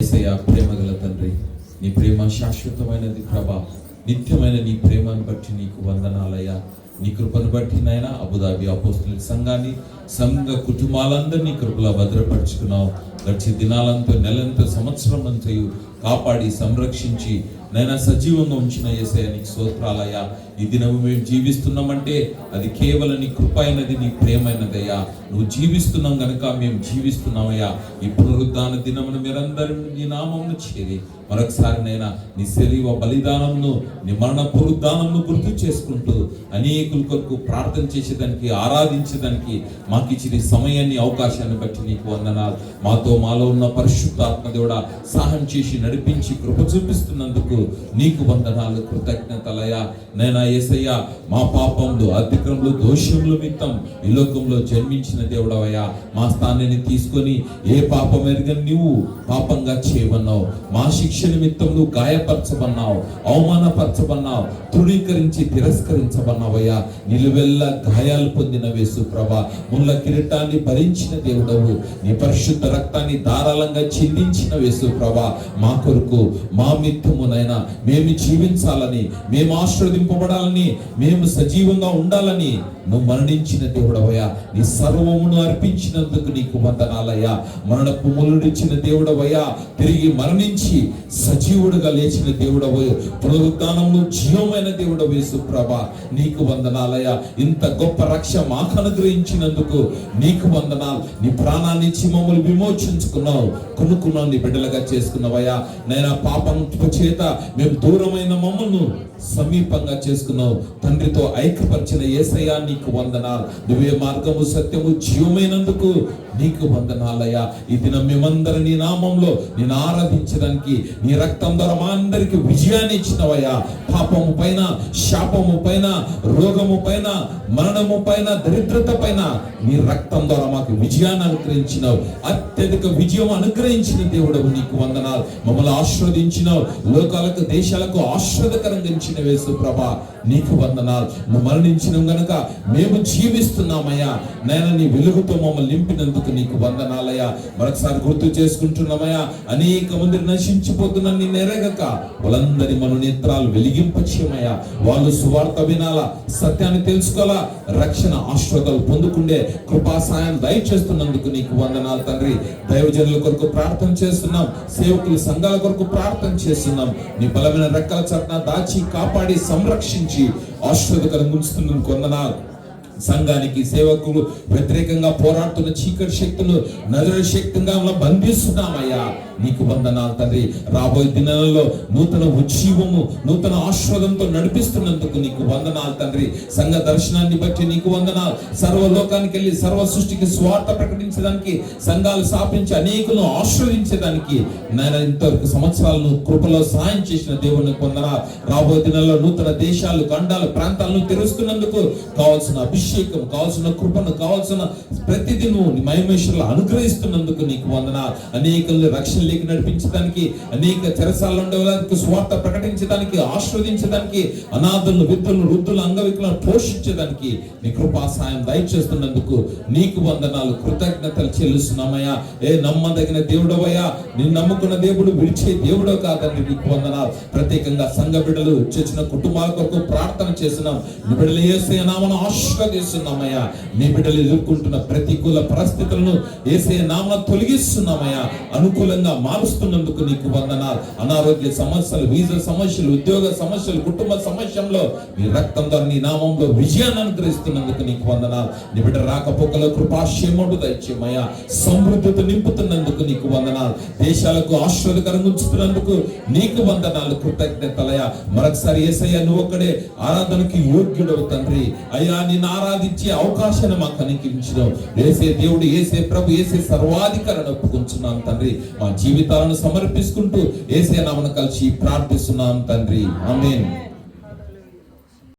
యేసయ్యా, ప్రేమగల తండ్రి, నీ ప్రేమ శాశ్వతమైనది ప్రభా. నిత్యమైన నీ ప్రేమను బట్టి నీకు వందనాలయ్యా. నీ కృపను బట్టి నాయనా అబుదాబి అపోస్తలుల సంఘాన్ని, సంఘ కుటుంబాలందరినీ కృపలో భద్రపరుచుకున్నావు. గడిచే దినాలంతా, నెలంతా, సంవత్సరం అంతయు కాపాడి సంరక్షించి నైనా సజీవంగా ఉంచిన యేసయ్యా నీకు స్తోత్రాలయ్యా. ఈ దినము మేము జీవిస్తున్నామంటే అది కేవలం నీ కృప అయినది, నీ ప్రేమైనదయ్యా. నువ్వు జీవిస్తున్నాం గనుక మేము జీవిస్తున్నామయ్యా. ఈ పునరుద్ధాన దినమును మీరందరూ నీ నామమును చేరి మరొకసారి నైనా నీ శరీర బలిదానంను, నీ మరణ పునరుద్ధానంను గుర్తు చేసుకుంటూ అనేకుల కొరకు ప్రార్థన చేసేదానికి, ఆరాధించేదానికి మాకు ఇచ్చిన సమయాన్ని, అవకాశాన్ని బట్టి నీకు వందనాలు. మాలో ఉన్న పరిశుద్ధాత్మ దేవుడా సహాయం చేసి నడిపించి కృప చూపిస్తున్నందుకు నీకు వందనాలు, కృతజ్ఞతలయ్యా. నైనా యేసయ్యా, మా పాపములు, అతిక్రమములు, దోషముల నిమిత్తం ఈ లోకంలో జన్మించిన దేవుడవయ్యా. మా స్థానాన్ని తీసుకొని ఏ పాపం ఎరుగని నువ్వు పాపంగా చేయమన్నావు. మా శిక్ష నిమిత్తం నువ్వు గాయపరచబన్నావు, అవమానపరచబన్నావు, తృణీకరించి తిరస్కరించబన్నావయ్యా. నిలువెల్ల గాయాలు పొందిన యేసు ప్రభా, ముళ్ళ కిరీటాన్ని భరించిన దేవుడవు, నీ పరిశుద్ధ రక్తాన్ని ధారాళంగా చిందించిన యేసు ప్రభా, మా కొరకు, మా మిత్రమునైనా మేము జీవించాలని, మేము ఆశీర్వదింపబడాలని, మేము సజీవంగా ఉండాలని నువ్వు మరణించిన దేవుడవయ్యా. నీ సర్వమును అర్పించినందుకు నీకు వందనాలయ్యా. మరణపు ముళ్ళుడిచ్చిన దేవుడవయ్యా, తిరిగి మరణించి సజీవుడుగా లేచిన దేవుడవు, పునరుద్ధానమును జీవమైన దేవుడవు యేసు ప్రభా, నీకు వందనాలయ్యా. ఇంత గొప్ప రక్ష మాకు అనుగ్రహించినందుకు నీకు వందనాలు. నీ ప్రాణాన్ని ఇచ్చి మమ్మల్ని విమోచించుకున్నావు, కొనుక్కున్నావు, నీ బిడ్డలుగా చేసుకున్నావయ్యా. నైనా పాపం చేత మేము దూరమైన మమ్మల్ని సమీపంగా చేసుకున్నావు. తండ్రితో ఐక్యపరిచిన యేసయ్యా నీకు వందనాలు. నువ్వే మార్గము, సత్యము, జీవమైనందుకు నీకు వందనాలయ్యా. ఈ దినం మేమందరం నీ నామంలో నేను ఆరాధించడానికి, నీ రక్తం ద్వారా మా అందరికి విజయాన్ని ఇచ్చినవయ్యా. పాపము పైన, శాపము పైన, రోగము పైన, మరణము పైన, దరిద్రత పైన నీ రక్తం ద్వారా మాకు విజయాన్ని అనుగ్రహించినావు. అత్యధిక విజయం అనుగ్రహించిన దేవుడవు నీకు వందనాలు. మమ్మల్ని ఆశీర్వదించినావు. లోకాలకు, దేశాలకు ఆశీర్వాదకరంగా ఇచ్చిన యేసు ప్రభా, నీకు వందనాలు. నువ్వు మరణించినావు గనుక మేము జీవిస్తున్నామయ్యా. నేను నీ వెలుగుతో మమ్మల్ని నింపినందుకు నీకు వందనాలయ్యా. మరొకసారి గుర్తు చేసుకుంటున్నామయ్యా. అనేక మంది నశించిపోతున్న నీ నెరగక వాళ్ళందరి మన నేత్రాలు వెలిగింపచేయమయ్యా. వాళ్ళు సువార్త వినాలా, సత్యాన్ని తెలుసుకోవాలా, రక్షణ ఆశీర్వాదాలు పొందుకుండే కృపా సాయం దయచేస్తున్నందుకు నీకు వందనాలు తండ్రి. దైవజనుల కొరకు ప్రార్థన చేస్తున్నాం, సేవకుల సంఘాల కొరకు ప్రార్థన చేస్తున్నాం. నీ బలమైన రెక్కల చట్న దాచి కాపాడి సంరక్షించి ఆశీర్వాదకరంగా ఉంచుతున్నందుకు వందనాలు. సంఘానికి, సేవకులు వ్యతిరేకంగా పోరాడుతున్న చీకటి శక్తులు నజరు శక్తిగా బంధిస్తున్నామయ్యా. నీకు వందనాలు తండ్రి. రాబోయే దినాలలో నూతన ఉజ్జీవము, నూతన ఆశీర్వాదంతో నడిపిస్తున్నందుకు నీకు వందనాలు తండ్రి. సంఘ దర్శనాన్ని బట్టి నీకు వందనాలు. సర్వలోకానికి వెళ్ళి సర్వ సృష్టికి స్వార్థ ప్రకటించడానికి, సంఘాలు స్థాపించి అనేకులను ఆశీర్వదించడానికి నాయన ఇంతవరకు సంవత్సరాలను కృపలో సహాయం చేసిన దేవునికి వందనాలు. రాబోయే దినాల్లో నూతన దేశాలు, ఖండాలు, ప్రాంతాలను తెరుస్తున్నందుకు కావాల్సిన అభిషేకం, కావాల్సిన కృపను, కావాల్సిన ప్రతిదీ నువ్వు నీ మహిమేశ్వరులు అనుగ్రహిస్తున్నందుకు నీకు వందనాలు. అనేకులను రక్షణ లేక నడిపించడానికి, అనేక చెరసాలలో ఉండేవారికి స్వార్థ ప్రకటించడానికి, ఆశీర్వదించడానికి, అనాథులను, విధులను, వృద్ధులు, అంగవికులను పోషించడానికి నీ కృపా సాయం దయచేస్తున్నందుకు నీకు వందనాలు, కృతజ్ఞతలు చెల్లిస్తున్నామయ్యా. ఏ నమ్మదగిన దేవుడవయ్యా. నేను నమ్ముకున్న దేవుడు విడిచే దేవుడో కాదని నీకు వందనాలు. ప్రత్యేకంగా సంఘ బిడ్డలు, చేసిన కుటుంబాల కొరకు ప్రార్థన చేస్తున్నాం. నీ బిడ్డలు యేసయ్య నామమున ఆశీర్వదిస్తున్నామయ్యా. నీ బిడ్డలు ఎదుర్కొంటున్న ప్రతికూల పరిస్థితులను యేసయ్య నామమున తొలగిస్తున్నామయ్యా. అనుకూలంగా మారుస్తున్నందుకు నీకు వందనాలు. అనారోగ్య సమస్యలు, వీసా సమస్యలు, ఉద్యోగ సమస్యలు, కుటుంబ సమస్యల్లో నీ రక్తం ద్వారా నీ నామంలో విజయాన్ని అనుగ్రహిస్తున్నందుకు నీకు వందనాలు. నీ బిడ్డ రాకపోకలో కృపాక్షేమములు దయచేయమయ్యా. సమృద్ధితో నింపుతున్నందుకు నీకు వందనాలు. దేశాలకు ఆశీర్వాదకరంగా ఉంచుతున్నందుకు నీకు వందనాలు, కృతజ్ఞతలయ్యా. మరొకసారి యేసయ్య నువ్వు ఒక్కడే ఆరాధనకి యోగ్యుడవు తండ్రి. అయ్యా, నిన్ను ఆరాధించే అవకాశాన్ని మాకు అనుగ్రహించినావు. యేసే దేవుడు, యేసే ప్రభు, యేసే సర్వాధికారాన్ని ఒప్పుకుంటున్నాం తండ్రి. మా జీవితాలను సమర్పిస్తుంటూ యేసే నామమున కలిసి ప్రార్థిస్తున్నాం తండ్రి. ఆమేన్.